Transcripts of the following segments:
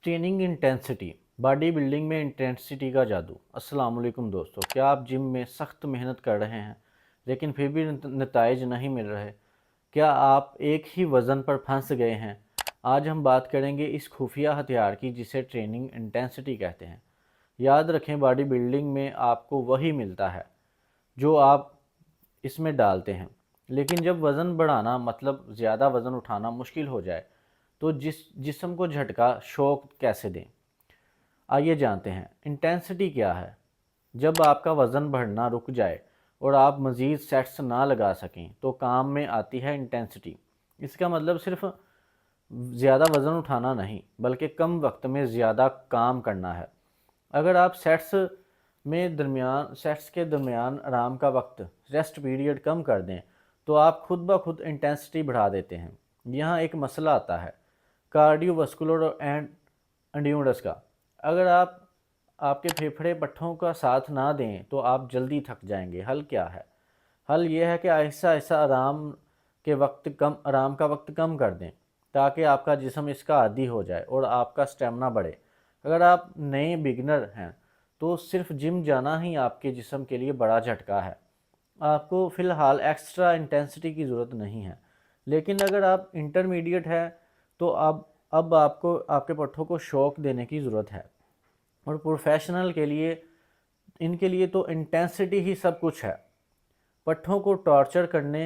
Training intensity, body building में intensity का जादू। अस्सलाम वालेकुम दोस्तों, क्या आप जिम में सख्त मेहनत कर रहे हैं लेकिन फिर भी नताइज नहीं मिल रहे? क्या आप एक ही वज़न पर फंस गए हैं? आज हम बात करेंगे इस खुफिया हथियार की जिसे ट्रेनिंग इंटेंसिटी कहते हैं। याद रखें, बॉडी बिल्डिंग में आपको वही मिलता है जो आप इसमें डालते हैं। लेकिन जब वज़न बढ़ाना मतलब ज़्यादा वज़न उठाना मुश्किल हो जाए तो जिस्म को झटका शॉक कैसे दें? आइए जानते हैं इंटेंसिटी क्या है। जब आपका वज़न बढ़ना रुक जाए और आप मज़ीद सेट्स ना लगा सकें तो काम में आती है इंटेंसिटी। इसका मतलब सिर्फ ज़्यादा वज़न उठाना नहीं बल्कि कम वक्त में ज़्यादा काम करना है। अगर आप सेट्स के दरमियान आराम का वक्त रेस्ट पीरियड कम कर दें तो आप खुद ब खुद इंटेंसिटी बढ़ा देते हैं। यहाँ एक मसला आता है कार्डियोवास्कुलर एंड एंड्योरेंस का। अगर आपके फेफड़े पट्ठों का साथ ना दें तो आप जल्दी थक जाएंगे। हल क्या है? हल यह है कि आहिस्ता आहिस्ता आराम का वक्त कम कर दें ताकि आपका जिस्म इसका आदी हो जाए और आपका स्टेमिना बढ़े। अगर आप नए बिगनर हैं तो सिर्फ जिम जाना ही आपके जिस्म के लिए बड़ा झटका है। आपको फ़िलहाल एक्स्ट्रा इंटेंसिटी की ज़रूरत नहीं है। लेकिन अगर आप इंटरमीडिएट हैं तो अब आपको आपके पट्ठों को शॉक देने की ज़रूरत है। और प्रोफेशनल के लिए इनके लिए तो इंटेंसिटी ही सब कुछ है। पट्ठों को टॉर्चर करने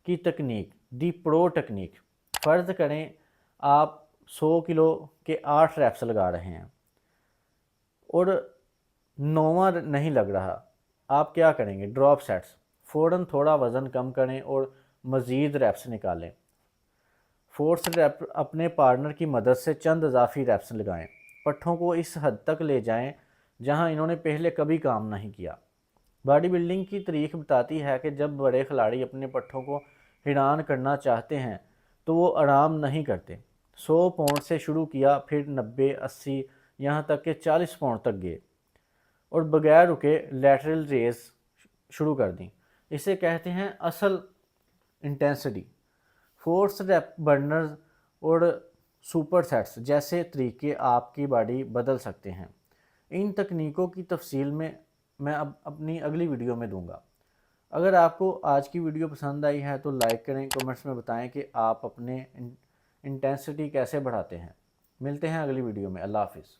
की तकनीक, दी प्रो टेक्निक। फ़र्ज़ करें आप 100 किलो के 8 रैप्स लगा रहे हैं और 9वां नहीं लग रहा। आप क्या करेंगे? Drop sets. फ़ौरन थोड़ा वज़न कम करें और मज़ीद रैप्स निकालें। फोर्स रैप अपने पार्टनर की मदद से चंद इजाफी रैप्स लगाएं। पट्ठों को इस हद तक ले जाएं जहां इन्होंने पहले कभी काम नहीं किया। बॉडी बिल्डिंग की तारीख बताती है कि जब बड़े खिलाड़ी अपने पट्ठों को हैरान करना चाहते हैं तो वो आराम नहीं करते। 100 पाउंड से शुरू किया, फिर 90, 80, यहाँ तक कि 40 पाउंड तक गए और बगैर रुके लैटरल रेस शुरू कर दी। इसे कहते हैं असल इंटेंसिटी। फोर्स रैप बर्नर्स और सुपर सेट्स जैसे तरीके आपकी बॉडी बदल सकते हैं। इन तकनीकों की तफसील में मैं अब अपनी अगली वीडियो में दूंगा। अगर आपको आज की वीडियो पसंद आई है तो लाइक करें, कमेंट्स में बताएं कि आप अपने इंटेंसिटी कैसे बढ़ाते हैं। मिलते हैं अगली वीडियो में। अल्लाह हाफिज़।